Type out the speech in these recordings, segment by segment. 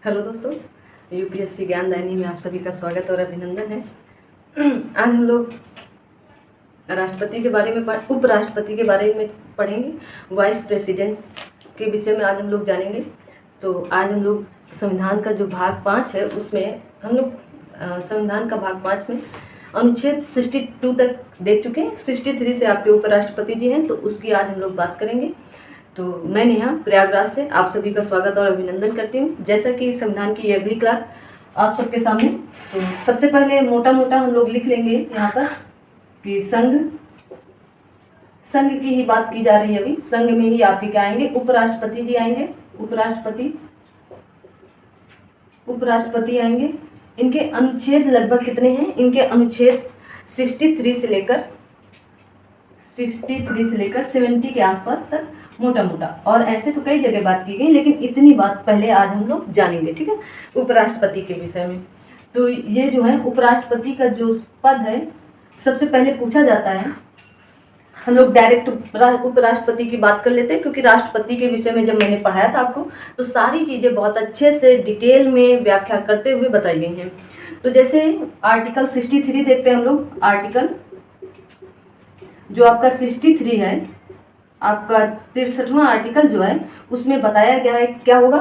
Hello दोस्तों, UPSC ज्ञानदायिनी में आप सभी का स्वागत और अभिनंदन है। आज हम लोग राष्ट्रपति के बारे में उपराष्ट्रपति के बारे में पढ़ेंगे। वाइस प्रेसिडेंट्स के विषय में आज हम लोग जानेंगे। तो आज हम लोग संविधान का जो भाग 5 है उसमें हम लोग संविधान का भाग 5 में अनुच्छेद 62 तक देख चुके हैं। 63 से आपके उपराष्ट्रपति जी हैं, तो उसकी आज हम लोग बात करेंगे। तो मैं नेहा प्रयागराज से आप सभी का स्वागत और अभिनंदन करती हूँ। जैसा कि संविधान की अगली क्लास आप सबके सामने, तो सबसे पहले मोटा मोटा हम लोग लिख लेंगे यहाँ पर कि संघ की ही बात की जा रही है। अभी संघ में ही आपके क्या आएंगे, उपराष्ट्रपति जी आएंगे। उपराष्ट्रपति आएंगे। इनके अनुच्छेद लगभग कितने हैं? इनके अनुच्छेद 63 से लेकर 70 के आसपास तक मोटा मोटा, और ऐसे तो कई जगह बात की गई, लेकिन इतनी बात पहले आज हम लोग जानेंगे, ठीक है, उपराष्ट्रपति के विषय में। तो ये जो है उपराष्ट्रपति का जो पद है, सबसे पहले पूछा जाता है, हम लोग डायरेक्ट उपराष्ट्रपति की बात कर लेते हैं, क्योंकि राष्ट्रपति के विषय में जब मैंने पढ़ाया था आपको तो सारी चीज़ें बहुत अच्छे से डिटेल में व्याख्या करते हुए बताई गई हैं। तो जैसे आर्टिकल 63 देखते हैं हम लोग। आर्टिकल जो आपका 63 है, आपका 63वां आर्टिकल जो है, उसमें बताया गया है क्या होगा,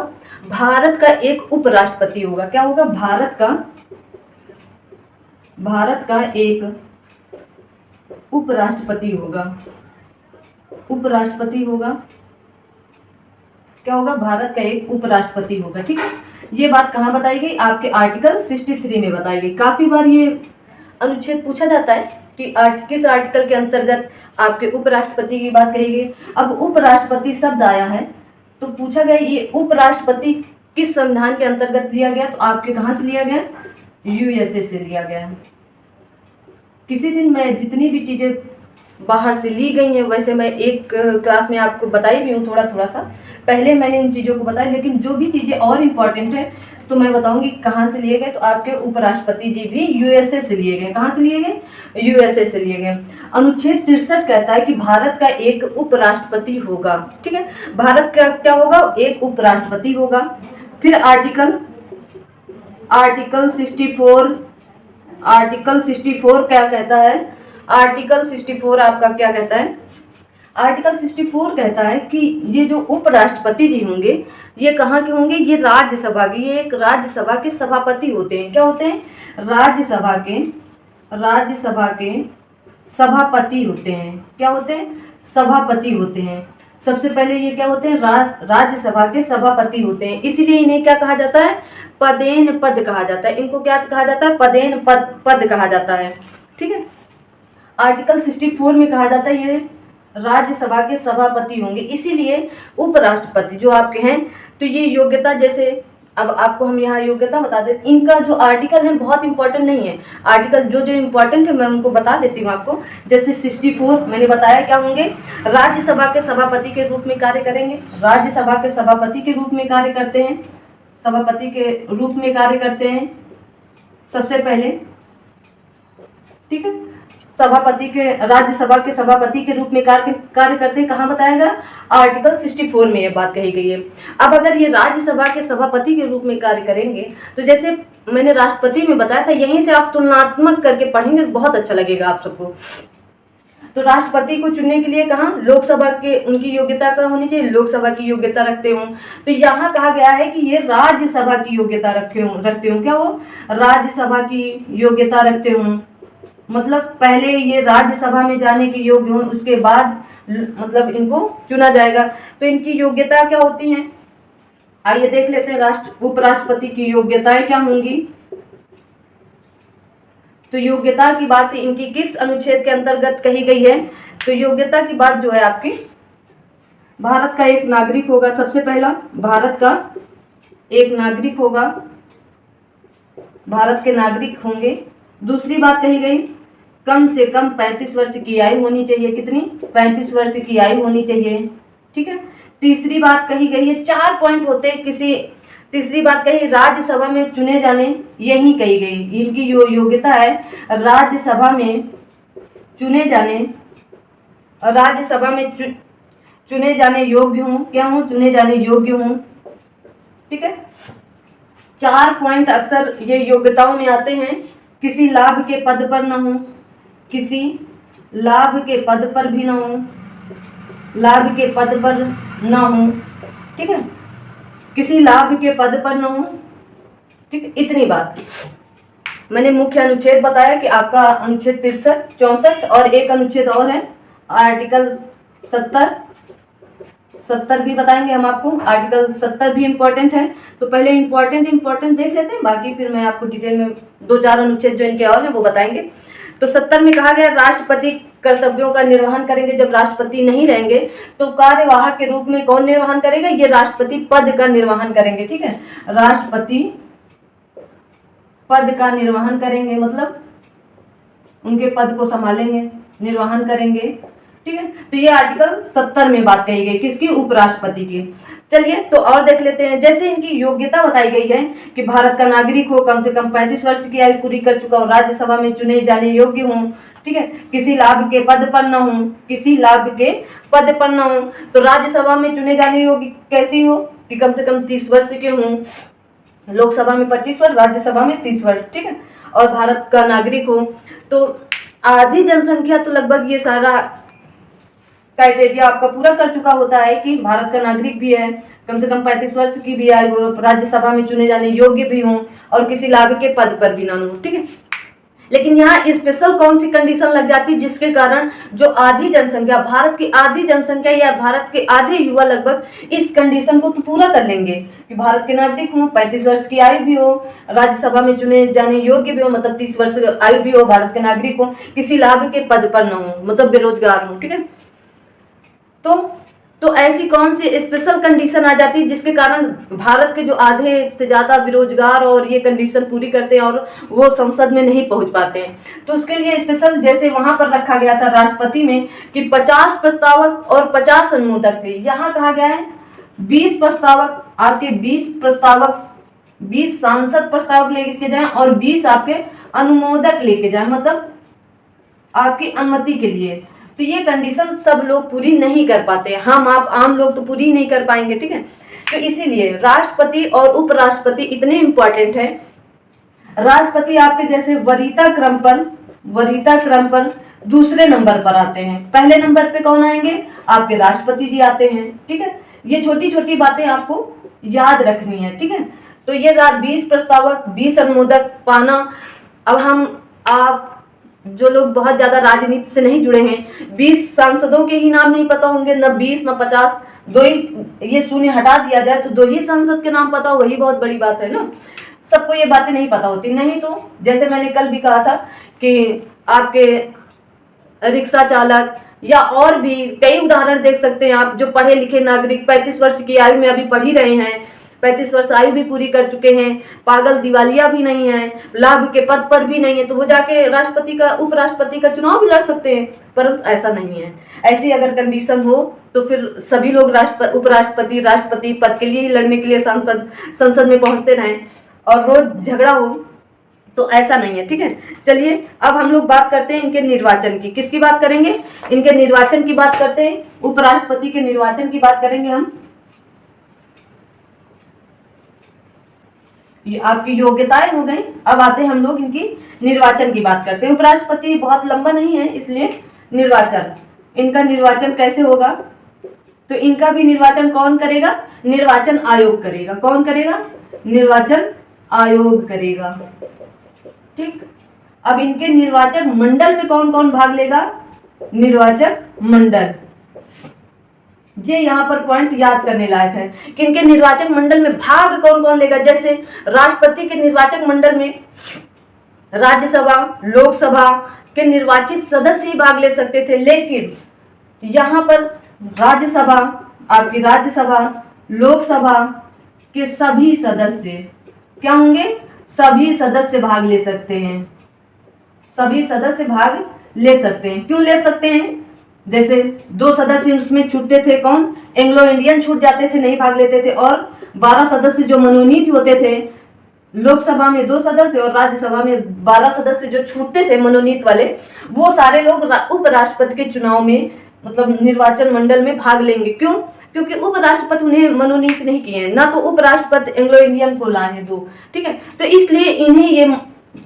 भारत का एक उपराष्ट्रपति होगा। क्या होगा? भारत का एक उपराष्ट्रपति होगा। क्या होगा? भारत का एक उपराष्ट्रपति होगा, ठीक है। ये बात कहाँ बताई गई? आपके आर्टिकल 63 में बताई गई। काफी बार ये अनुच्छेद पूछा जाता है कि किस आर्टिकल के अंतर्गत आपके उपराष्ट्रपति की बात कही गई। अब उपराष्ट्रपति शब्द आया है तो पूछा गया ये उपराष्ट्रपति किस संविधान के अंतर्गत लिया गया, तो आपके कहाँ से लिया गया? यूएसए से लिया गया है। किसी दिन मैं जितनी भी चीज़ें बाहर से ली गई हैं, वैसे मैं एक क्लास में आपको बताई भी हूँ थोड़ा सा। पहले मैंने इन चीज़ों को बताया, लेकिन जो भी चीज़ें और इम्पॉर्टेंट है तो मैं बताऊंगी कहाँ से लिए गए। तो आपके उपराष्ट्रपति जी भी यूएसए से लिए गए। कहाँ से लिए गए? यूएसए से लिए गए। अनुच्छेद 63 कहता है कि भारत का एक उपराष्ट्रपति होगा, ठीक है। भारत का क्या होगा? एक उपराष्ट्रपति होगा। फिर आर्टिकल 64 क्या कहता है? आर्टिकल 64 आपका क्या कहता है? आर्टिकल 64 कहता है कि ये जो उपराष्ट्रपति जी होंगे, ये कहाँ के होंगे? ये राज्यसभा के, ये एक राज्यसभा के सभापति होते हैं। क्या होते हैं? राज्यसभा के सभापति होते हैं। क्या होते हैं? सभापति होते हैं। सबसे पहले ये क्या होते हैं? राज्यसभा के सभापति होते हैं। इसीलिए इन्हें क्या कहा जाता है? पदेन पद कहा जाता है। इनको क्या कहा जाता है? पदेन पद कहा जाता है, ठीक है। आर्टिकल 64 में कहा जाता है ये राज्यसभा के सभापति होंगे। इसीलिए उपराष्ट्रपति जो आपके हैं, तो ये योग्यता, जैसे अब आपको हम यहाँ योग्यता बता दें। इनका जो आर्टिकल है बहुत इंपॉर्टेंट नहीं है। आर्टिकल जो इंपॉर्टेंट है मैं उनको बता देती हूँ आपको। जैसे 64 मैंने बताया क्या होंगे? राज्यसभा के सभापति के रूप में कार्य करेंगे। राज्यसभा के सभापति के रूप में कार्य करते हैं। सभापति के रूप में कार्य करते हैं सबसे पहले, ठीक है। राज्यसभा के सभापति के रूप में कार्य करते हैं। कहाँ बताया गया? आर्टिकल 64 में ये बात कही गई है। अब अगर ये राज्यसभा के सभापति के रूप में कार्य करेंगे, तो जैसे मैंने राष्ट्रपति में बताया था, यहीं से आप तुलनात्मक करके पढ़ेंगे तो बहुत अच्छा लगेगा आप सबको। तो राष्ट्रपति को चुनने के लिए कहाँ? लोकसभा के उनकी योग्यता का होनी चाहिए, लोकसभा की योग्यता रखते हों। तो यहाँ कहा गया है कि ये राज्यसभा की योग्यता रखते हों। क्या वो? राज्यसभा की योग्यता रखते हों। मतलब पहले ये राज्यसभा में जाने के योग्य हों, उसके बाद मतलब इनको चुना जाएगा। तो इनकी योग्यता क्या होती हैं? आइए देख लेते हैं उपराष्ट्रपति की योग्यताएं क्या होंगी। तो योग्यता की बात इनकी किस अनुच्छेद के अंतर्गत कही गई है? तो योग्यता की बात जो है आपकी, भारत का एक नागरिक होगा। सबसे पहला, भारत का एक नागरिक होगा, भारत के नागरिक होंगे। दूसरी बात कही गई, कम से कम 35 वर्ष की आयु होनी चाहिए। कितनी? 35 वर्ष की आयु होनी चाहिए, ठीक है। तीसरी बात कही गई है, 4 पॉइंट होते हैं किसी। तीसरी बात कही, राज्यसभा में चुने जाने, यही कही गई इनकी योग्यता है, राज्यसभा में चुने जाने, राज्यसभा में चुने जाने योग्य हों। क्या हों? चुने जाने योग्य हों, ठीक है। 4 पॉइंट अक्सर ये योग्यताओं में आते हैं। किसी लाभ के पद पर न हो, किसी लाभ के पद पर भी न हो, लाभ के पद पर न हो, ठीक है, किसी लाभ के पद पर न हो, ठीक है। इतनी बात मैंने मुख्य अनुच्छेद बताया कि आपका अनुच्छेद 63, 64 और एक अनुच्छेद और है आर्टिकल 70 भी बताएंगे हम आपको। आर्टिकल 70 भी इम्पोर्टेंट है, तो पहले इम्पोर्टेंट देख लेते हैं, बाकी फिर मैं आपको डिटेल में 2-4 अनुच्छेद जो इनके और हैं वो बताएंगे। तो 70 में कहा गया राष्ट्रपति कर्तव्यों का निर्वहन करेंगे। जब राष्ट्रपति नहीं रहेंगे तो कार्यवाहक के रूप में कौन निर्वहन करेगा? ये राष्ट्रपति पद का निर्वहन करेंगे, ठीक है। राष्ट्रपति पद का निर्वहन करेंगे, मतलब उनके पद को संभालेंगे, निर्वहन करेंगे, ठीक है। तो ये आर्टिकल 70 में बात कही गई, किसकी? उपराष्ट्रपति की। चलिए तो और देख लेते हैं। जैसे इनकी योग्यता बताई गई है कि भारत का नागरिक हो, कम से कम 35 वर्ष की आयु पूरी कर चुका हो, राज्यसभा में चुने जाने योग्य हो, ठीक है, किसी लाभ के पद पर न हो, किसी लाभ के पद पर न हो। तो राज्यसभा में चुने जाने योग्य कैसी हो? कि कम से कम 30 वर्ष के हों, लोकसभा में 25 वर्ष, राज्यसभा में 30 वर्ष, ठीक है, और भारत का नागरिक हो। तो आधी जनसंख्या तो लगभग ये सारा क्राइटेरिया आपका पूरा कर चुका होता है कि भारत का नागरिक भी है, कम से कम 35 वर्ष की भी आयु हो, राज्यसभा में चुने जाने योग्य भी हों और किसी लाभ के पद पर भी ना हो, ठीक है। लेकिन यहाँ स्पेशल कौन सी कंडीशन लग जाती है जिसके कारण जो आधी जनसंख्या, भारत की आधी जनसंख्या या भारत के आधे युवा लगभग इस कंडीशन को तो पूरा कर लेंगे कि भारत के नागरिक हो, 35 वर्ष की आयु भी हो, राज्यसभा में चुने जाने योग्य भी हो, मतलब 30 वर्ष आयु भी हो, भारत के नागरिक हो, किसी लाभ के पद पर न हो, मतलब बेरोजगार हो, ठीक है। तो ऐसी कौन सी स्पेशल कंडीशन आ जाती है जिसके कारण भारत के जो आधे से ज़्यादा बेरोजगार और ये कंडीशन पूरी करते हैं और वो संसद में नहीं पहुंच पाते हैं। तो उसके लिए स्पेशल जैसे वहां पर रखा गया था राष्ट्रपति में कि 50 प्रस्तावक और 50 अनुमोदक थे। यहाँ कहा गया है 20 प्रस्तावक, आपके 20 सांसद प्रस्तावक लेके जाएं और 20 आपके अनुमोदक लेके जाएं, मतलब आपकी अनुमति के लिए। तो ये कंडीशन सब लोग पूरी नहीं कर पाते, हम आप आम लोग तो पूरी नहीं कर पाएंगे, ठीक है। तो इसीलिए राष्ट्रपति और उपराष्ट्रपति इतने इम्पोर्टेंट है। राष्ट्रपति आपके जैसे वरीयता क्रम पर दूसरे नंबर पर आते हैं, पहले नंबर पे कौन आएंगे? आपके राष्ट्रपति जी आते हैं, ठीक है। ये छोटी छोटी बातें आपको याद रखनी है, ठीक है। तो ये 20 प्रस्तावक, 20 अनुमोदक पाना। अब आप जो लोग बहुत ज्यादा राजनीति से नहीं जुड़े हैं, 20 सांसदों के ही नाम नहीं पता होंगे, न 20 न 50, दो ही, ये शून्य हटा दिया जाए तो 2 ही सांसद के नाम पता हो, वही बहुत बड़ी बात है ना। सबको ये बातें नहीं पता होती, नहीं तो जैसे मैंने कल भी कहा था कि आपके रिक्शा चालक या और भी कई उदाहरण देख सकते हैं आप, जो पढ़े लिखे नागरिक 35 वर्ष की आयु में अभी पढ़ ही रहे हैं, 35 वर्ष आयु भी पूरी कर चुके हैं, पागल दिवालिया भी नहीं है, लाभ के पद पर भी नहीं है, तो वो जाके उपराष्ट्रपति का चुनाव भी लड़ सकते हैं। परंतु ऐसा नहीं है। ऐसी अगर कंडीशन हो तो फिर सभी लोग उपराष्ट्रपति राष्ट्रपति पद के लिए ही लड़ने के लिए संसद में पहुंचते रहें और रोज झगड़ा हो, तो ऐसा नहीं है, ठीक है। चलिए अब हम लोग बात करते हैं इनके निर्वाचन की। किसकी बात करेंगे? इनके निर्वाचन की बात करते हैं, उपराष्ट्रपति के निर्वाचन की बात करेंगे हम। ये आपकी योग्यताएं हो गई, अब आते हैं हम लोग इनकी निर्वाचन की बात करते हैं। उपराष्ट्रपति बहुत लंबा नहीं है, इसलिए इनका निर्वाचन कैसे होगा? तो इनका भी निर्वाचन कौन करेगा? निर्वाचन आयोग करेगा। कौन करेगा? निर्वाचन आयोग करेगा, ठीक। अब इनके निर्वाचक मंडल में कौन कौन भाग लेगा? निर्वाचक मंडल। ये यहाँ पर पॉइंट याद करने लायक है कि इनके निर्वाचक मंडल में भाग कौन कौन लेगा। जैसे राष्ट्रपति के निर्वाचक मंडल में राज्यसभा, लोकसभा के निर्वाचित सदस्य ही भाग ले सकते थे, लेकिन यहाँ पर आपकी राज्यसभा, लोकसभा के सभी सदस्य क्या होंगे? सभी सदस्य भाग ले सकते हैं। सभी सदस्य भाग ले सकते हैं। क्यों ले सकते हैं? जैसे 2 सदस्य उसमें छूटते थे, कौन? एंग्लो इंडियन छूट जाते थे, नहीं भाग लेते थे, और 12 सदस्य जो मनोनीत होते थे, लोकसभा में 2 सदस्य और राज्यसभा में 12 सदस्य जो छूटते थे मनोनीत वाले, वो सारे लोग उपराष्ट्रपति के चुनाव में, मतलब निर्वाचन मंडल में भाग लेंगे। क्यों? क्योंकि उपराष्ट्रपति उन्हें मनोनीत नहीं किए हैं, ना तो उपराष्ट्रपति एंग्लो इंडियन को लाए हैं 2, ठीक है। तो इसलिए इन्हें ये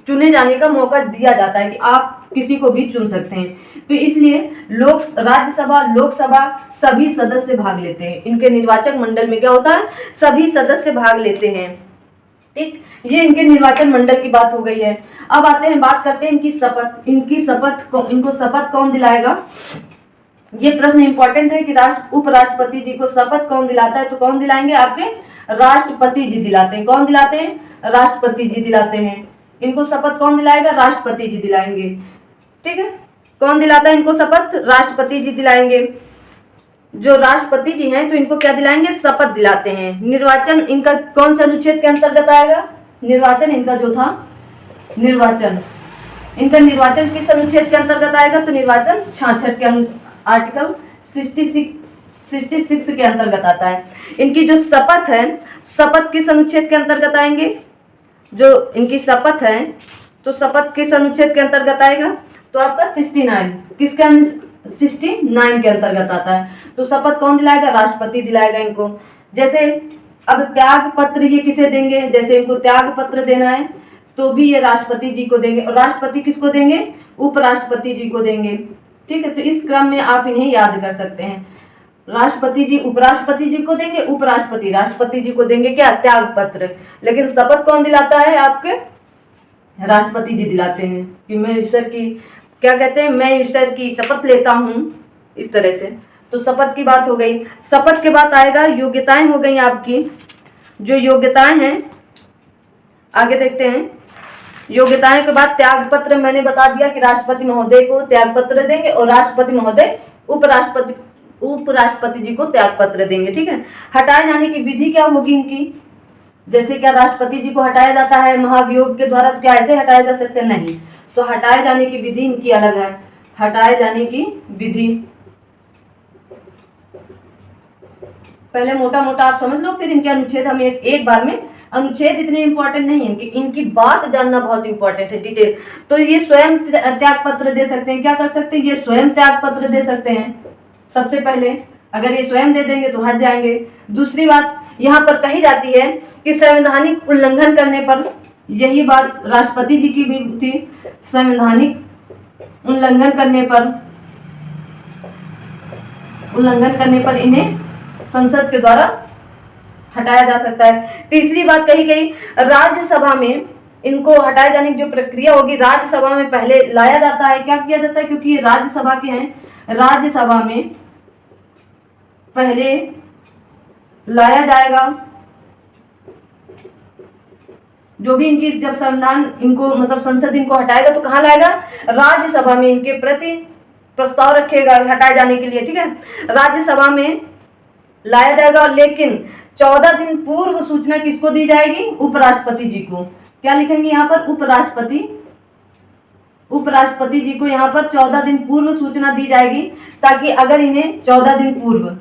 चुने जाने का मौका दिया जाता है कि आप किसी को भी चुन सकते हैं। तो इसलिए राज्यसभा लोकसभा सभी सदस्य भाग लेते हैं। इनके निर्वाचक मंडल में क्या होता है, सभी सदस्य भाग लेते हैं, ठीक। ये इनके निर्वाचन मंडल की बात हो गई है। अब आते हैं, बात करते हैं इनकी शपथ। इनको शपथ कौन दिलाएगा, ये प्रश्न इंपॉर्टेंट है कि उपराष्ट्रपति जी को शपथ कौन दिलाता है। तो कौन दिलाएंगे, आपके राष्ट्रपति जी दिलाते हैं। कौन दिलाते हैं, राष्ट्रपति जी दिलाते हैं। इनको शपथ कौन दिलाएगा, राष्ट्रपति जी दिलाएंगे, ठीक है। कौन दिलाता है इनको शपथ, राष्ट्रपति जी दिलाएंगे। जो राष्ट्रपति जी हैं तो इनको क्या दिलाएंगे, शपथ दिलाते हैं। निर्वाचन इनका कौन सा अनुच्छेद के अंतर्गत आएगा, निर्वाचन इनका जो था, निर्वाचन किस अनुच्छेद के अंतर्गत आएगा, तो निर्वाचन 66 के आर्टिकल 66 के अंतर्गत आता है। इनकी जो शपथ है, शपथ किस अनुच्छेद के अंतर्गत आएंगे, जो इनकी शपथ है तो शपथ किस अनुच्छेद के अंतर्गत आएगा, तो आपका 69 किसका 69 के अंतर्गत आता है। तो शपथ कौन दिलाएगा, राष्ट्रपति दिलाएगा इनको। जैसे अब त्याग पत्र ये किसे देंगे, जैसे इनको त्याग पत्र देना है तो भी ये राष्ट्रपति जी को देंगे, और राष्ट्रपति किसको देंगे, उपराष्ट्रपति जी को देंगे, ठीक है। तो इस क्रम में आप इन्हें याद कर सकते हैं। राष्ट्रपति जी उपराष्ट्रपति जी को देंगे, उपराष्ट्रपति राष्ट्रपति जी को देंगे क्या, त्याग पत्र। लेकिन शपथ कौन दिलाता है, आपके राष्ट्रपति जी दिलाते हैं कि मैं ईश्वर की, क्या कहते हैं, मैं ईश्वर की शपथ लेता हूँ, इस तरह से। तो शपथ की बात हो गई। शपथ के बाद आएगा योग्यताएं, हो गई आपकी। जो योग्यताएं हैं आगे देखते हैं। योग्यताएं के बाद त्याग पत्र मैंने बता दिया कि राष्ट्रपति महोदय को त्याग पत्र देंगे, और राष्ट्रपति महोदय उपराष्ट्रपति जी को त्याग पत्र देंगे, ठीक है। हटाए जाने की विधि क्या होगी इनकी, जैसे क्या राष्ट्रपति जी को हटाया जाता है महाभियोग के द्वारा, तो क्या ऐसे हटाया जा सकते हैं, नहीं। तो हटाए जाने की विधि इनकी अलग है। हटाए जाने की विधि पहले मोटा मोटा आप समझ लो, फिर इनके अनुच्छेद हम एक बार में, अनुच्छेद इतने इंपॉर्टेंट नहीं है, इनकी बात जानना बहुत इंपॉर्टेंट है, डिटेल। तो ये स्वयं त्याग पत्र दे सकते हैं, क्या कर सकते हैं, ये स्वयं त्याग पत्र दे सकते हैं। सबसे पहले अगर ये स्वयं दे देंगे तो हट जाएंगे। दूसरी बात यहाँ पर कही जाती है कि संवैधानिक उल्लंघन करने पर, यही बात राष्ट्रपति जी की भी थी, संवैधानिक उल्लंघन करने पर इन्हें संसद के द्वारा हटाया जा सकता है। तीसरी बात कही गई, राज्यसभा में इनको हटाए जाने की जो प्रक्रिया होगी, राज्यसभा में पहले लाया जाता है। क्या किया जाता है, क्योंकि ये राज्यसभा के हैं, राज्यसभा में पहले लाया जाएगा। जो भी इनकी, जब संविधान इनको, मतलब संसद इनको हटाएगा तो कहाँ लाएगा, राज्यसभा में इनके प्रति प्रस्ताव रखेगा हटाए जाने के लिए, ठीक है। राज्यसभा में लाया जाएगा, लेकिन 14 दिन पूर्व सूचना किसको दी जाएगी, उपराष्ट्रपति जी को। क्या लिखेंगे यहाँ पर, उपराष्ट्रपति जी को यहाँ पर 14 दिन पूर्व सूचना दी जाएगी, ताकि अगर इन्हें 14 दिन पूर्व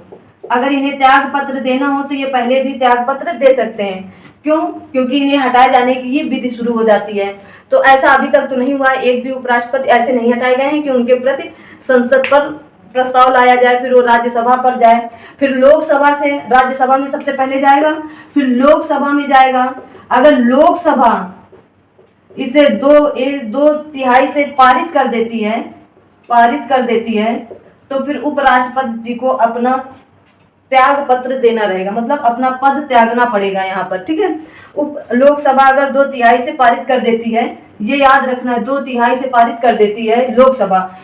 अगर इन्हें त्याग पत्र देना हो तो ये पहले भी त्याग पत्र दे सकते हैं। क्यों, क्योंकि इन्हें हटाए जाने की ये विधि शुरू हो जाती है। तो ऐसा अभी तक तो नहीं हुआ, एक भी उपराष्ट्रपति ऐसे नहीं हटाए गए हैं कि उनके प्रति संसद पर प्रस्ताव लाया जाए, फिर वो राज्यसभा पर जाए, फिर लोकसभा से, राज्यसभा में सबसे पहले जाएगा, फिर लोकसभा में जाएगा। अगर लोकसभा इसे 2/3 से पारित कर देती है तो फिर उपराष्ट्रपति जी को अपना त्याग पत्र देना रहेगा, मतलब अपना पद त्यागना पड़ेगा यहाँ पर, ठीक है। लोकसभा अगर 2/3 से पारित कर देती है, ये याद रखना है, 2/3 से पारित कर देती है लोकसभा।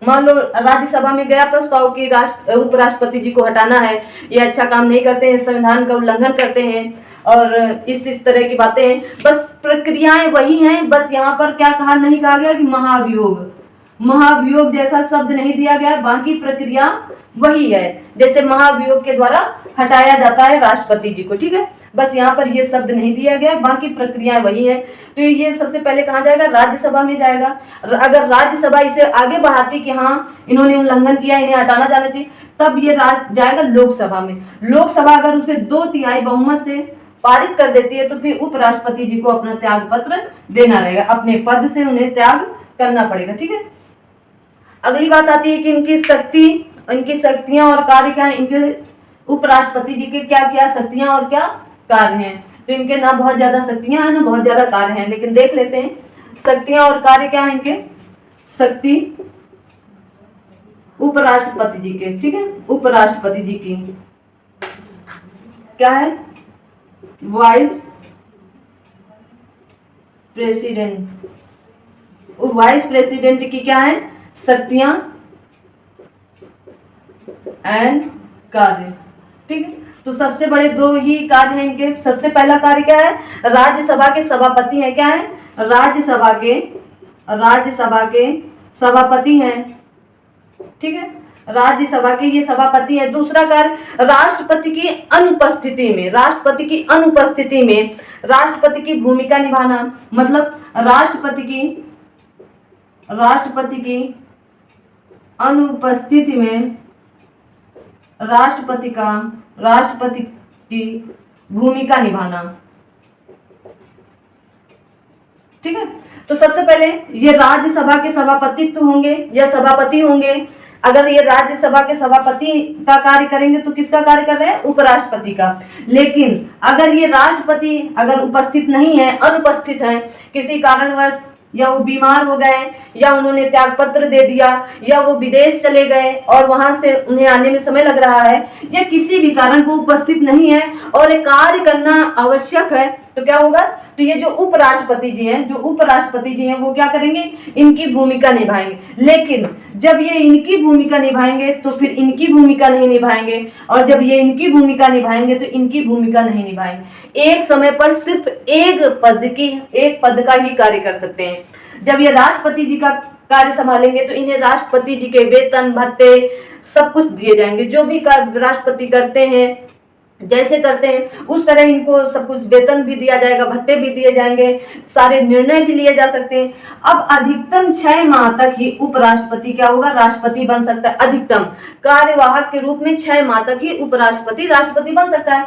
मान लो राज्यसभा में गया प्रस्ताव कि उपराष्ट्रपति जी को हटाना है, ये अच्छा काम नहीं करते हैं, संविधान का उल्लंघन करते हैं और इस तरह की बातें हैं, बस प्रक्रियाएं वही हैं, बस यहाँ पर क्या नहीं कहा गया कि महाभियोग जैसा शब्द नहीं दिया गया, बाकी प्रक्रिया वही है, जैसे महाभियोग के द्वारा हटाया जाता है राष्ट्रपति जी को, ठीक है। बस यहाँ पर ये शब्द नहीं दिया गया, बाकी प्रक्रियाएं वही है। तो ये सबसे पहले कहाँ जाएगा, राज्यसभा में जाएगा। अगर राज्यसभा इसे आगे बढ़ाती कि हाँ इन्होंने उल्लंघन किया, इन्हें हटाना जाना चाहिए, तब ये जाएगा लोकसभा में। लोकसभा अगर उसे 2/3 बहुमत से पारित कर देती है तो फिर उपराष्ट्रपति जी को अपना त्याग पत्र देना रहेगा, अपने पद से उन्हें त्याग करना पड़ेगा, ठीक है। अगली बात आती है कि इनकी शक्तियां और कार्य क्या है। इनके उपराष्ट्रपति जी के क्या क्या शक्तियां और क्या कार्य हैं। तो इनके ना बहुत ज्यादा शक्तियां हैं ना बहुत ज्यादा कार्य हैं, लेकिन देख लेते हैं शक्तियां और कार्य क्या हैं इनके। शक्ति उपराष्ट्रपति जी के, ठीक है, उपराष्ट्रपति जी की क्या है, वाइस प्रेसिडेंट, वाइस प्रेसिडेंट की क्या है शक्तियां एंड कार्य, ठीक है। तो सबसे बड़े दो ही कार्य हैं इनके। सबसे पहला कार्य क्या है, राज्यसभा के सभापति हैं, क्या है, राज्यसभा के सभापति हैं, ठीक है, राज्यसभा के ये सभापति है। दूसरा कार्य राष्ट्रपति की अनुपस्थिति में, राष्ट्रपति की अनुपस्थिति में राष्ट्रपति की भूमिका निभाना, मतलब राष्ट्रपति की अनुपस्थिति में राष्ट्रपति की भूमिका निभाना, ठीक है। तो सबसे पहले ये राज्यसभा के सभापतित्व होंगे या सभापति होंगे। अगर ये राज्यसभा के सभापति का कार्य करेंगे तो किसका कार्य कर रहे हैं, उपराष्ट्रपति का। लेकिन अगर ये राष्ट्रपति अगर उपस्थित नहीं है, अनुपस्थित है, किसी कारणवश या वो बीमार हो गए या उन्होंने त्यागपत्र दे दिया या वो विदेश चले गए और वहां से उन्हें आने में समय लग रहा है या किसी भी कारण वो उपस्थित नहीं है और एक कार्य करना आवश्यक है, तो क्या होगा, तो ये जो उपराष्ट्रपति जी हैं वो क्या करेंगे, इनकी भूमिका निभाएंगे। लेकिन जब ये इनकी भूमिका निभाएंगे तो फिर इनकी भूमिका नहीं निभाएंगे, और जब ये इनकी भूमिका निभाएंगे तो इनकी भूमिका नहीं निभाएंगे। एक समय पर सिर्फ एक पद का ही कार्य कर सकते हैं। जब ये राष्ट्रपति जी का कार्य संभालेंगे तो इन्हें राष्ट्रपति जी के वेतन भत्ते सब कुछ दिए जाएंगे। जो भी कार्य राष्ट्रपति करते हैं, जैसे करते हैं उस तरह इनको सब कुछ वेतन भी दिया जाएगा, भत्ते भी दिए जाएंगे, सारे निर्णय भी लिए जा सकते हैं। अब अधिकतम 6 माह तक ही उपराष्ट्रपति क्या होगा, राष्ट्रपति बन सकता है। अधिकतम कार्यवाहक के रूप में 6 माह तक ही उपराष्ट्रपति राष्ट्रपति बन सकता है।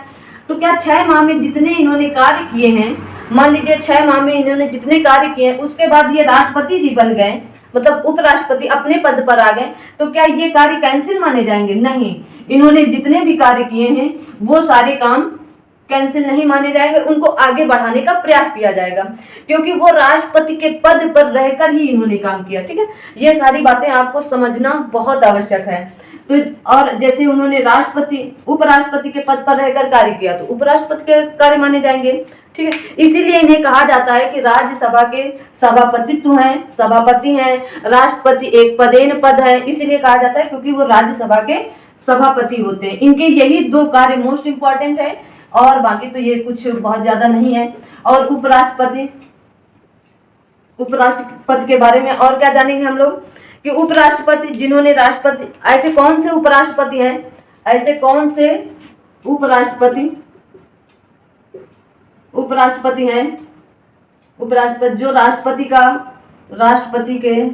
तो क्या 6 माह में जितने इन्होंने कार्य किए हैं, मान लीजिए 6 माह में इन्होंने जितने कार्य किए हैं उसके बाद ये राष्ट्रपति जी बन गए, मतलब उपराष्ट्रपति अपने पद पर आ गए, तो क्या ये कार्य कैंसिल माने जाएंगे? नहीं, इन्होंने जितने भी कार्य किए हैं वो सारे काम कैंसिल नहीं माने जाएंगे, उनको आगे बढ़ाने का प्रयास किया जाएगा, क्योंकि वो राष्ट्रपति के पद पर रहकर ही इन्होंने काम किया, ठीक है। ये सारी बातें आपको समझना बहुत आवश्यक है। तो और जैसे उन्होंने उपराष्ट्रपति के पद पर रहकर कार्य किया तो उपराष्ट्रपति के कार्य माने जाएंगे, ठीक है। इसीलिए इन्हें कहा जाता है कि राज्यसभा के सभापतित्व हैं, सभापति हैं, राष्ट्रपति एक पदेन पद है, इसीलिए कहा जाता है क्योंकि वो राज्यसभा के सभापति होते हैं। इनके यही 2 कार्य मोस्ट इंपॉर्टेंट है और बाकी तो ये कुछ बहुत ज्यादा नहीं है। और उपराष्ट्रपति के बारे में और क्या जानेंगे हम लोग कि उपराष्ट्रपति जिन्होंने राष्ट्रपति, ऐसे कौन से उपराष्ट्रपति हैं, ऐसे कौन से उपराष्ट्रपति हैं, उपराष्ट्रपति जो राष्ट्रपति के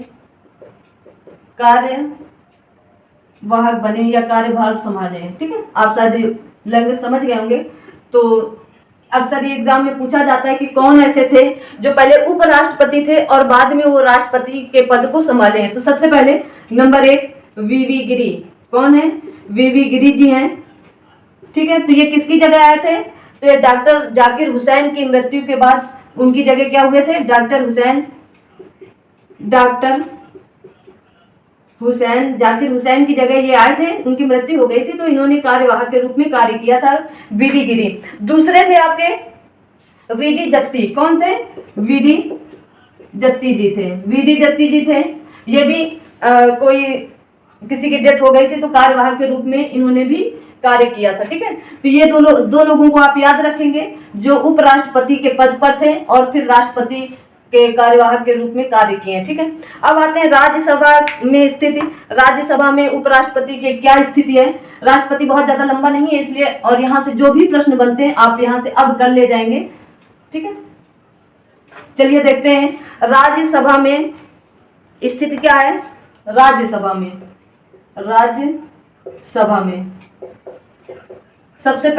कार्यवाहक बने या कार्यभार संभाले, ठीक है। आप शायद लैंग्वेज समझ गए होंगे। तो अक्सर ये एग्जाम में पूछा जाता है कि कौन ऐसे थे जो पहले उपराष्ट्रपति थे और बाद में वो राष्ट्रपति के पद को संभाले हैं। तो सबसे पहले नंबर 1 वीवी गिरी। कौन है? वीवी गिरी जी हैं, ठीक है। तो ये किसकी जगह आए थे? तो ये डॉक्टर जाकिर हुसैन की मृत्यु के बाद उनकी जगह क्या हुए थे? जाकिर हुसैन की जगह ये आए थे, उनकी मृत्यु हो गई थी तो इन्होंने कार्यवाहक के रूप में कार्य किया था, वीडी गिरी। दूसरे थे आपके वीडी जत्ती। कौन थे? वीडी जत्ती जी थे। ये भी कोई किसी की डेथ हो गई थी तो कार्यवाहक के रूप में इन्होंने भी कार्य किया था, ठीक है। तो ये दो लोगों को आप याद रखेंगे जो उपराष्ट्रपति के पद पर थे और फिर राष्ट्रपति के कार्यवाहक के रूप में कार्य किए हैं, ठीक है। अब आते हैं राज्यसभा में स्थिति। राज्यसभा में उपराष्ट्रपति की क्या स्थिति है? राष्ट्रपति बहुत ज्यादा लंबा नहीं है इसलिए, और यहाँ से जो भी प्रश्न बनते हैं आप यहाँ से अब कर ले जाएंगे, ठीक है। चलिए देखते हैं राज्यसभा में स्थिति क्या है। राज्यसभा में सबसे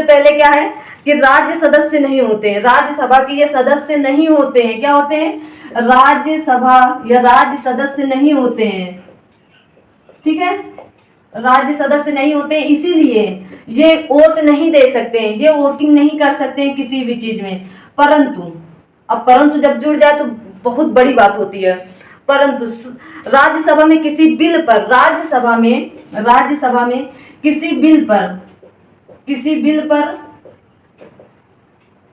पहले क्या है कि राज्य सदस्य नहीं होते हैं। राज्यसभा के ये सदस्य नहीं होते हैं। क्या होते हैं? राज्यसभा या राज्य सदस्य नहीं होते हैं, ठीक है। राज्य सदस्य नहीं होते, इसीलिए ये वोट नहीं दे सकते हैं, ये वोटिंग नहीं कर सकते हैं किसी भी चीज में। परंतु अब परंतु जब जुड़ जाए तो बहुत बड़ी बात होती है। परंतु राज्यसभा में किसी बिल पर, राज्यसभा में किसी बिल पर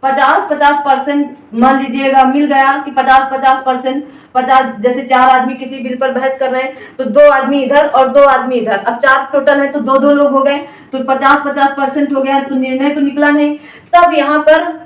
50-50% मान लीजिएगा मिल गया कि 50-50%, 50 जैसे 4 आदमी किसी बिल पर बहस कर रहे हैं तो 2 आदमी इधर और 2 आदमी इधर, अब 4 टोटल है तो 2-2 लोग हो गए, तो 50-50% हो गया, तो निर्णय तो निकला नहीं। तब यहाँ पर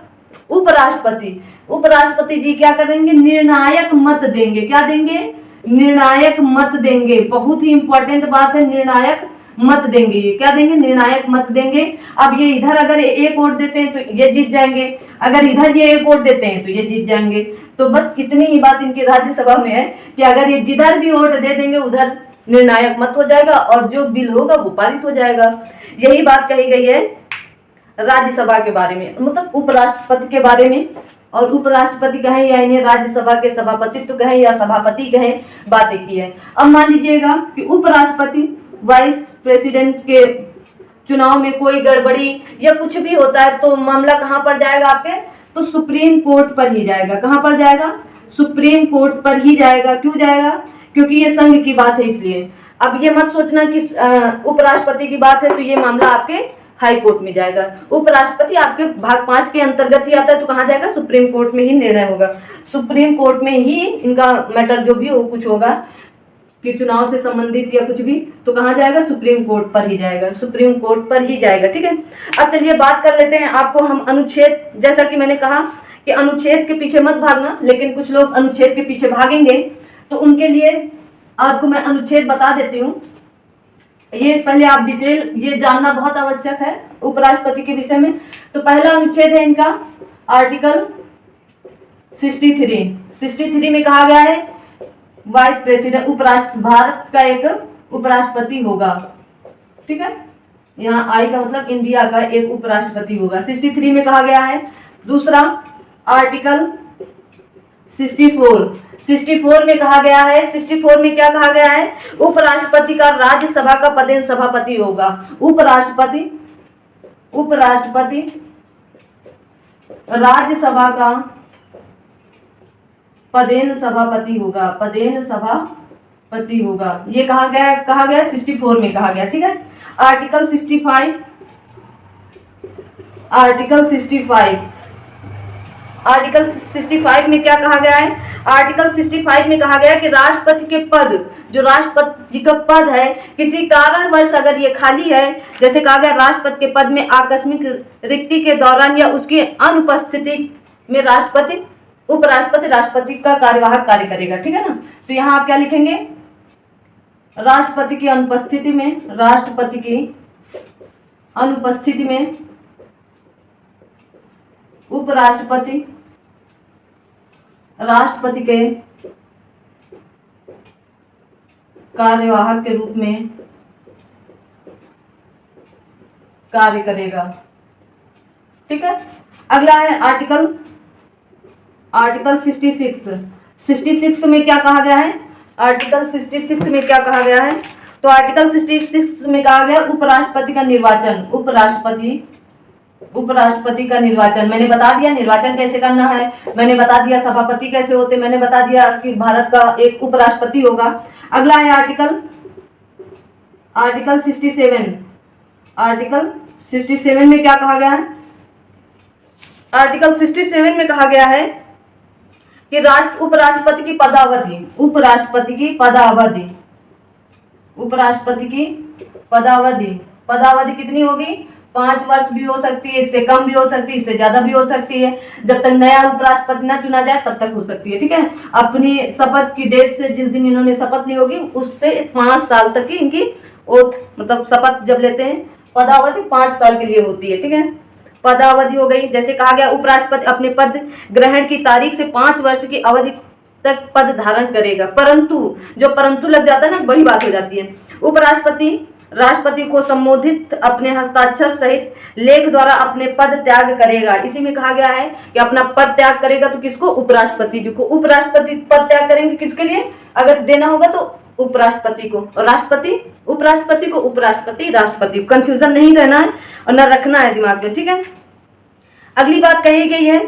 उपराष्ट्रपति जी क्या करेंगे, निर्णायक मत देंगे। क्या देंगे, निर्णायक मत देंगे। बहुत ही इंपॉर्टेंट बात है, निर्णायक मत देंगे। ये क्या देंगे, निर्णायक मत देंगे। अब ये इधर अगर एक वोट देते हैं तो ये जीत जाएंगे, अगर इधर ये एक वोट देते हैं तो ये जीत जाएंगे। तो बस इतनी ही बात इनकी राज्यसभा में है कि अगर ये जिधर भी वोट दे देंगे उधर निर्णायक मत हो जाएगा और जो बिल होगा वो पारित हो जाएगा। यही बात कही गई है राज्यसभा के बारे में, मतलब उपराष्ट्रपति के बारे में। और उपराष्ट्रपति कहें या इन्हें राज्यसभा के सभापतित्व कहें या सभापति कहें, बातें की है। अब मान लीजिएगा कि उपराष्ट्रपति वाइस प्रेसिडेंट के चुनाव में कोई गड़बड़ी या कुछ भी होता है तो मामला कहाँ पर जाएगा आपके, तो सुप्रीम कोर्ट पर ही जाएगा। कहाँ पर जाएगा, सुप्रीम कोर्ट पर ही जाएगा। क्यों जाएगा, क्योंकि ये संघ की बात है इसलिए। अब ये मत सोचना कि उपराष्ट्रपति की बात है तो ये मामला आपके हाई कोर्ट में जाएगा। उपराष्ट्रपति आपके भाग 5 के अंतर्गत ही आता है तो कहाँ जाएगा, सुप्रीम कोर्ट में ही निर्णय होगा। सुप्रीम कोर्ट में ही इनका मैटर जो भी हो कुछ होगा कि चुनाव से संबंधित या कुछ भी, तो कहाँ जाएगा, सुप्रीम कोर्ट पर ही जाएगा, सुप्रीम कोर्ट पर ही जाएगा। ठीक है, अब चलिए बात कर लेते हैं। आपको हम अनुच्छेद, जैसा कि मैंने कहा कि अनुच्छेद के पीछे मत भागना, लेकिन कुछ लोग अनुच्छेद के पीछे भागेंगे तो उनके लिए आपको मैं अनुच्छेद बता देती हूँ। ये पहले आप डिटेल ये जानना बहुत आवश्यक है उपराष्ट्रपति के विषय में। तो पहला अनुच्छेद है इनका आर्टिकल 63 में कहा गया है वाइस प्रेसिडेंट भारत का एक उपराष्ट्रपति होगा। ठीक है, यहाँ आई का मतलब इंडिया का एक उपराष्ट्रपति होगा। 63 में कहा गया है। दूसरा आर्टिकल 64 में कहा गया है, 64 में क्या कहा गया है, उपराष्ट्रपति का राज्यसभा का पदेन सभापति होगा। उपराष्ट्रपति राज्यसभा का पदेन सभापति होगा। ये कहा गया 64 में कहा गया। ठीक है, आर्टिकल 65 में क्या कहा गया है, आर्टिकल 65 में कहा गया कि राष्ट्रपति के पद, जो राष्ट्रपति जी का पद है, किसी कारणवश अगर ये खाली है, जैसे कहा गया राष्ट्रपति के पद में आकस्मिक रिक्ति के दौरान या उसकी अनुपस्थिति में उपराष्ट्रपति राष्ट्रपति का कार्यवाहक कार्य करेगा। ठीक है ना, तो यहाँ आप क्या लिखेंगे, राष्ट्रपति की अनुपस्थिति में उपराष्ट्रपति राष्ट्रपति के कार्यवाहक के रूप में कार्य करेगा। ठीक है, अगला है आर्टिकल 66 में क्या कहा गया है, आर्टिकल 66 में क्या कहा गया है, तो आर्टिकल 66 में कहा गया उपराष्ट्रपति का निर्वाचन। उपराष्ट्रपति का निर्वाचन मैंने बता दिया, निर्वाचन कैसे करना है मैंने बता दिया, सभापति कैसे होते मैंने बता दिया कि भारत का एक उपराष्ट्रपति होगा। अगला है आर्टिकल 67 में क्या कहा गया है, आर्टिकल 67 में कहा गया है कि उपराष्ट्रपति की पदावधि कितनी होगी, 5 वर्ष भी हो सकती है, इससे कम भी हो सकती है, इससे ज्यादा भी हो सकती है। जब तक नया उपराष्ट्रपति न चुना जाए तब तक हो सकती है। ठीक है, अपनी शपथ की डेट से, जिस दिन इन्होंने शपथ ली होगी उससे 5 साल तक की इनकी ओथ, मतलब शपथ जब लेते हैं पदावधि 5 साल के लिए होती है। ठीक है, पदावधि हो गई। जैसे कहा गया उपराष्ट्रपति अपने पद ग्रहण की तारीख से 5 वर्ष की अवधि तक पद धारण करेगा। परंतु लग जाता है ना, बड़ी बात हो जाती है। उपराष्ट्रपति राष्ट्रपति को संबोधित अपने हस्ताक्षर सहित लेख द्वारा अपने पद त्याग करेगा। इसी में कहा गया है कि अपना पद त्याग करेगा तो किसको, उपराष्ट्रपति जी को। उपराष्ट्रपति पद त्याग करेंगे किसके लिए, अगर देना होगा तो उपराष्ट्रपति को, और राष्ट्रपति उपराष्ट्रपति को, उपराष्ट्रपति राष्ट्रपति। कंफ्यूजन नहीं रहना है और न रखना है दिमाग में, ठीक है। अगली बात कही गई है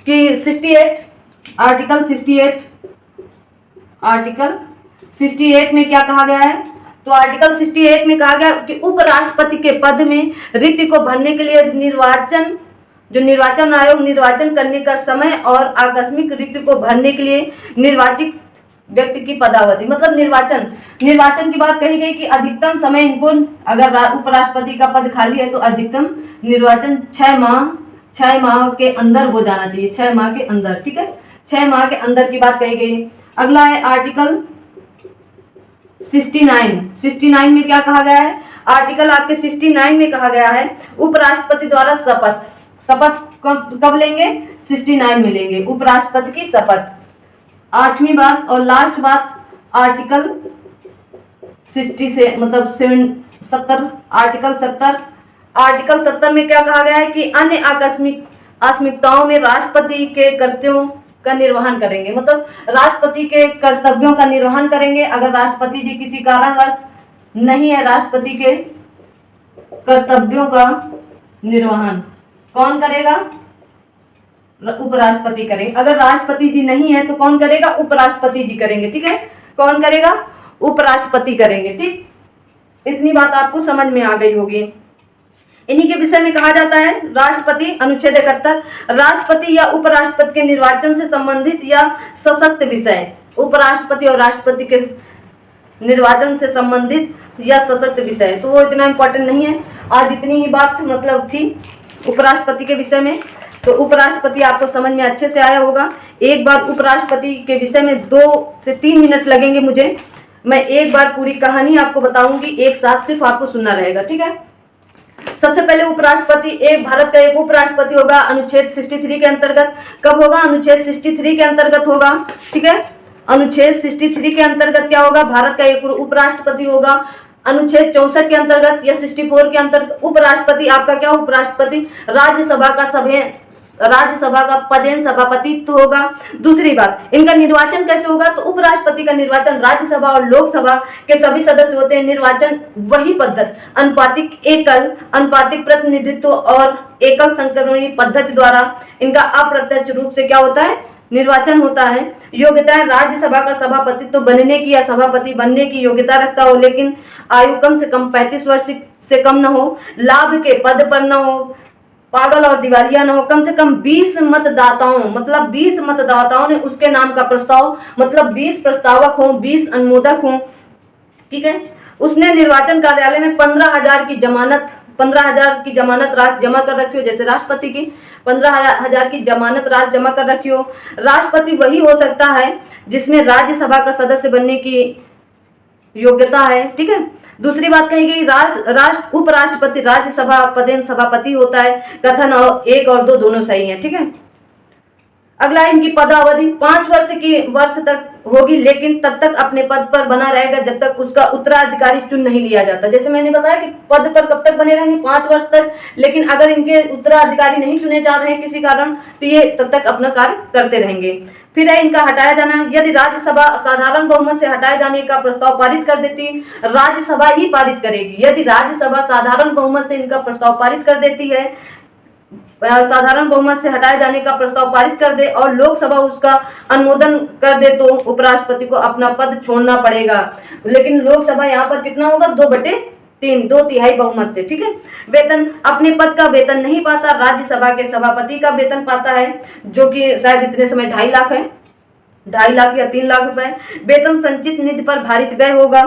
कि 68 आर्टिकल 68 में क्या कहा गया है? तो आर्टिकल 68 में कहा गया कि उपराष्ट्रपति के पद में रिक्ति को भरने के लिए निर्वाचन आयोग निर्वाचन करने का समय और आकस्मिक रिक्ति को भरने के लिए निर्वाचित व्यक्ति की पदावधि, मतलब निर्वाचन की बात कही गई कि अधिकतम समय इनको, अगर उपराष्ट्रपति का पद खाली है तो अधिकतम निर्वाचन 6 माह के अंदर हो जाना चाहिए, 6 माह के अंदर, ठीक है, 6 माह के अंदर की बात कही गई। अगला है आर्टिकल 69 में क्या कहा गया है? आर्टिकल आपके 69 में कहा गया है उपराष्ट्रपति द्वारा शपथ कब लेंगे? 69 में लेंगे उपराष्ट्रपति की शपथ। 8वीं बात और लास्ट बात आर्टिकल 60 से मतलब 70 आर्टिकल 70 में क्या कहा गया है कि अन्य आकस्मिकताओं में राष्ट्रपति के कर्तव्यों का निर्वहन करेंगे, मतलब राष्ट्रपति के कर्तव्यों का निर्वहन करेंगे। अगर राष्ट्रपति जी किसी कारणवश नहीं है, राष्ट्रपति के कर्तव्यों का निर्वहन कौन करेगा? उपराष्ट्रपति करेंगे। अगर राष्ट्रपति जी नहीं है तो कौन करेगा? उपराष्ट्रपति जी करेंगे, ठीक है। कौन करेगा? उपराष्ट्रपति करेंगे, ठीक। इतनी बात आपको समझ में आ गई होगी। इन्हीं के विषय में कहा जाता है राष्ट्रपति, अनुच्छेद 71, राष्ट्रपति या उपराष्ट्रपति के निर्वाचन से संबंधित या सशक्त विषय। उपराष्ट्रपति और राष्ट्रपति के निर्वाचन से संबंधित या सशक्त विषय, तो वो इतना इम्पोर्टेंट नहीं है। आज इतनी ही बात मतलब थी उपराष्ट्रपति के विषय में। तो उपराष्ट्रपति आपको समझ में अच्छे से आया होगा। एक बार उपराष्ट्रपति के विषय में 2 से 3 मिनट लगेंगे मुझे। मैं एक बार पूरी कहानी आपको बताऊंगी, एक साथ सिर्फ आपको सुनना रहेगा, ठीक है। सबसे पहले उपराष्ट्रपति, एक भारत का एक उपराष्ट्रपति होगा अनुच्छेद 63 के अंतर्गत। कब होगा? अनुच्छेद 63 के अंतर्गत होगा, ठीक है। अनुच्छेद 63 के अंतर्गत क्या होगा? भारत का एक उपराष्ट्रपति होगा। अनुच्छेद 64 के अंतर्गत या 64 के अंतर्गत उपराष्ट्रपति आपका क्या? उपराष्ट्रपति राज्यसभा का पदेन सभापतित्व होगा। दूसरी बात, इनका निर्वाचन कैसे होगा? तो उपराष्ट्रपति का निर्वाचन राज्यसभा और लोकसभा के सभी सदस्य होते हैं। निर्वाचन वही पद्धति अनुपातिक प्रतिनिधित्व और एकल संक्रमणी पद्धति द्वारा इनका अप्रत्यक्ष रूप से क्या होता है? निर्वाचन होता है। योग्यता, राज्यसभा का सभापतित्व बनने की या सभापति बनने की योग्यता रखता हो, लेकिन आयु कम से कम 35 वर्ष से कम न हो, लाभ के पद पर न हो, पागल और दिवालिया न हो, कम से कम 20 मतदाताओं मतलब 20 मतदाताओं ने उसके नाम का प्रस्ताव, मतलब 20 प्रस्तावक हों, 20 अनुमोदक हों, ठीक है। उसने निर्वाचन कार्यालय में 15,000 की जमानत राशि जमा कर रखी हो, जैसे राष्ट्रपति की 15,000 की जमानत राशि जमा कर रखी हो। राष्ट्रपति वही हो सकता है जिसमें राज्यसभा का सदस्य बनने की योग्यता है, ठीक है। दूसरी बात कही गई, उपराष्ट्रपति राज्यसभा पदेन सभापति होता है। कथन 1 और 2 दोनों सही हैं, ठीक है। अगला इनकी पदावधि 5 वर्ष तक होगी, लेकिन तब तक अपने पद पर बना रहेगा जब तक उसका उत्तराधिकारी चुन नहीं लिया जाता। जैसे मैंने बताया कि पद पर कब तक बने रहेंगे? 5 वर्ष तक, लेकिन अगर इनके उत्तराधिकारी नहीं चुने जा रहे हैं किसी कारण, तो ये तब तक अपना कार्य करते रहेंगे। फिर है इनका हटाया जाना। यदि राज्यसभा साधारण बहुमत से हटाए जाने का प्रस्ताव पारित कर देती, राज्यसभा ही पारित करेगी। यदि राज्यसभा साधारण बहुमत से इनका प्रस्ताव पारित कर देती है, साधारण बहुमत से हटाए जाने का प्रस्ताव पारित कर दे और लोकसभा उसका अनुमोदन कर दे, तो उपराष्ट्रपति को अपना पद छोड़ना पड़ेगा। लेकिन लोकसभा यहाँ पर कितना होगा? 2/3, 2/3 बहुमत से, ठीक है। वेतन, अपने पद का वेतन नहीं पाता, राज्यसभा के सभापति का वेतन पाता है, जो कि शायद इतने समय 2.5 लाख है, 2.5 लाख या 3 लाख रुपए। वेतन संचित निधि पर भारित व्यय होगा।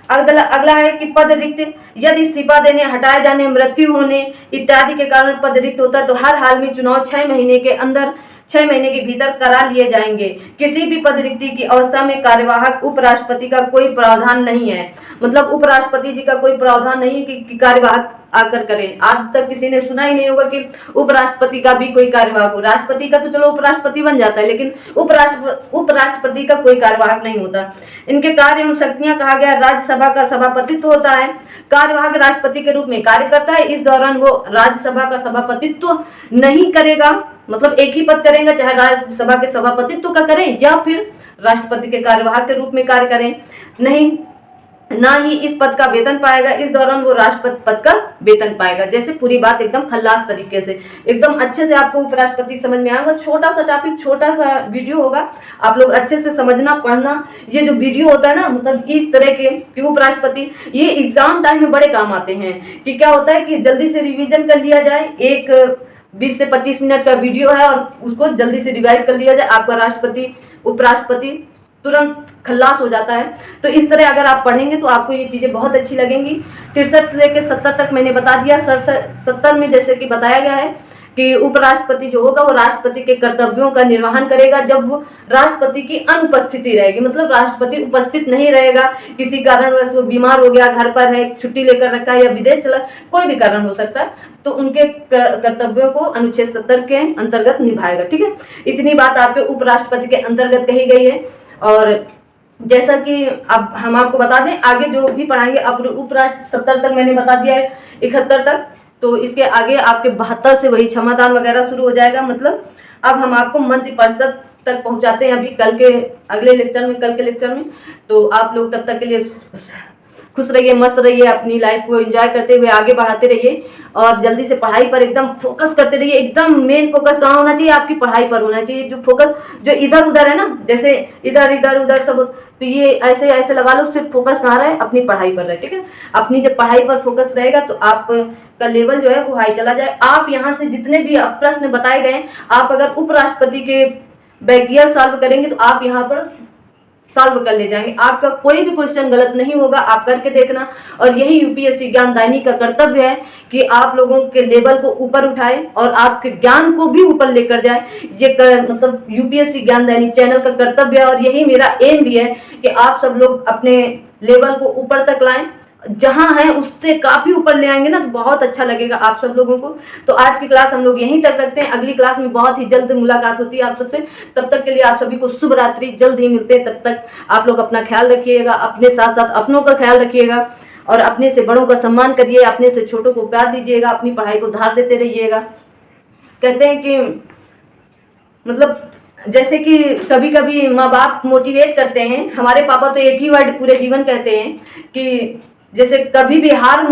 अगला है कि पद रिक्त, यदि इस्तीफा देने, हटाए जाने, मृत्यु होने इत्यादि के कारण पद रिक्त होता है तो हर हाल में चुनाव 6 महीने के भीतर करा लिए जाएंगे। किसी भी पद रिक्ति की अवस्था में कार्यवाहक उपराष्ट्रपति का कोई प्रावधान नहीं है, मतलब उपराष्ट्रपति जी का कोई प्रावधान नहीं कि कार्यवाहक आकर करें। आज तक किसी ने सुना ही नहीं होगा कि उपराष्ट्रपति का भी कोई कार्यवाहक हो। राष्ट्रपति का तो चलो उपराष्ट्रपति बन जाता है, लेकिन उपराष्ट्रपति का कोई कार्यवाहक नहीं होता। इनके कार्य एवं शक्तियां कहा गया, राज्यसभा का सभापतित्व होता है, कार्यवाहक राष्ट्रपति के रूप में कार्य करता है। इस दौरान वो राज्यसभा का सभापतित्व नहीं करेगा, मतलब एक ही पद करेंगे, चाहे राज्यसभा के सभापतित्व का करें या फिर राष्ट्रपति के कार्यवाहक के रूप में कार्य करें। नहीं, ना ही इस पद का वेतन पाएगा, इस दौरान वो राष्ट्रपति पद का वेतन पाएगा। जैसे पूरी बात एकदम खल्लास तरीके से, एकदम अच्छे से आपको उपराष्ट्रपति समझ में आएगा। छोटा सा टॉपिक, छोटा सा वीडियो होगा, आप लोग अच्छे से समझना, पढ़ना। ये जो वीडियो होता है ना, मतलब इस तरह के कि उपराष्ट्रपति ये एग्जाम टाइम में बड़े काम आते हैं। कि क्या होता है कि जल्दी से रिविजन कर लिया जाए, एक 20 से 25 मिनट का वीडियो है और उसको जल्दी से रिवाइज कर लिया जाए, आपका राष्ट्रपति उपराष्ट्रपति तुरंत खल्लास हो जाता है। तो इस तरह अगर आप पढ़ेंगे तो आपको ये चीज़ें बहुत अच्छी लगेंगी। 63 से लेकर 70 तक मैंने बता दिया। 70 में जैसे कि बताया गया है कि उपराष्ट्रपति जो होगा वो राष्ट्रपति के कर्तव्यों का निर्वहन करेगा जब वो राष्ट्रपति की अनुपस्थिति रहेगी, मतलब राष्ट्रपति उपस्थित नहीं रहेगा, किसी कारणवश वो बीमार हो गया, घर पर है, छुट्टी लेकर रखा है या विदेश चला, कोई भी कारण हो सकता है, तो उनके कर्तव्यों को अनुच्छेद 70 के अंतर्गत निभाएगा। ठीक है, इतनी बात आपके उपराष्ट्रपति के अंतर्गत कही गई है। और जैसा कि अब हम आपको बता दें, आगे जो भी पढ़ाएंगे, अब उपराष्ट्र 70 तक मैंने बता दिया है, 71 तक, तो इसके आगे आपके 72 से वही क्षमादान वगैरह शुरू हो जाएगा। मतलब अब हम आपको मंत्रिपरिषद तक पहुंचाते हैं अभी कल के अगले लेक्चर में, कल के लेक्चर में। तो आप लोग तब तक के लिए खुश रहिए, मस्त रहिए, अपनी लाइफ को एंजॉय करते हुए आगे बढ़ाते रहिए और जल्दी से पढ़ाई पर एकदम फोकस करते रहिए। एकदम मेन फोकस कहाँ होना चाहिए? आपकी पढ़ाई पर होना चाहिए। जो फोकस जो इधर उधर है ना, जैसे इधर इधर उधर सब, तो ये ऐसे ऐसे लगा लो, सिर्फ फोकस कहाँ रहे? अपनी पढ़ाई पर रहे। ठीक है, अपनी जब पढ़ाई पर फोकस रहेगा तो आप का लेवल जो है वो हाई चला जाए। आप यहाँ से जितने भी प्रश्न बताए गए, आप अगर उपराष्ट्रपति के बैकईयर सॉल्व करेंगे तो आप यहाँ पर सॉल्व कर ले जाएंगे। आपका कोई भी क्वेश्चन गलत नहीं होगा, आप करके देखना। और यही यूपीएससी ज्ञानदायिनी का कर्तव्य है कि आप लोगों के लेवल को ऊपर उठाए और आपके ज्ञान को भी ऊपर लेकर जाए। ये मतलब यूपीएससी ज्ञानदायिनी चैनल का कर्तव्य है और यही मेरा एम भी है कि आप सब लोग अपने लेवल को ऊपर तक लाएं। जहां है उससे काफी ऊपर ले आएंगे ना तो बहुत अच्छा लगेगा आप सब लोगों को। तो आज की क्लास हम लोग यहीं तक रखते हैं। अगली क्लास में बहुत ही जल्द मुलाकात होती है आप सबसे। तब तक के लिए आप सभी को शुभ रात्रि, जल्द ही मिलते हैं। तब तक आप लोग अपना ख्याल रखिएगा, अपने साथ साथ अपनों का ख्याल रखिएगा और अपने से बड़ों का सम्मान करिए, अपने से छोटों को प्यार दीजिएगा, अपनी पढ़ाई को धार देते रहिएगा। कहते हैं कि मतलब जैसे कि कभी कभी माँ बाप मोटिवेट करते हैं, हमारे पापा तो एक ही वर्ड पूरे जीवन कहते हैं कि जैसे कभी भी हार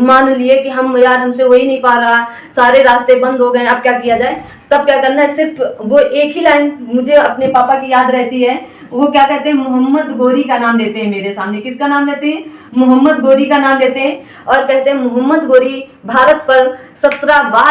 मान लिए कि हम यार हमसे हो ही नहीं पा रहा, सारे रास्ते बंद हो गए, अब क्या किया जाए, तब क्या करना है? सिर्फ वो एक ही लाइन मुझे अपने पापा की याद रहती है। वो क्या कहते हैं? मोहम्मद गोरी का नाम लेते हैं मेरे सामने। किसका नाम लेते हैं? मोहम्मद गोरी का नाम लेते हैं और कहते हैं मोहम्मद गोरी भारत पर 17 बार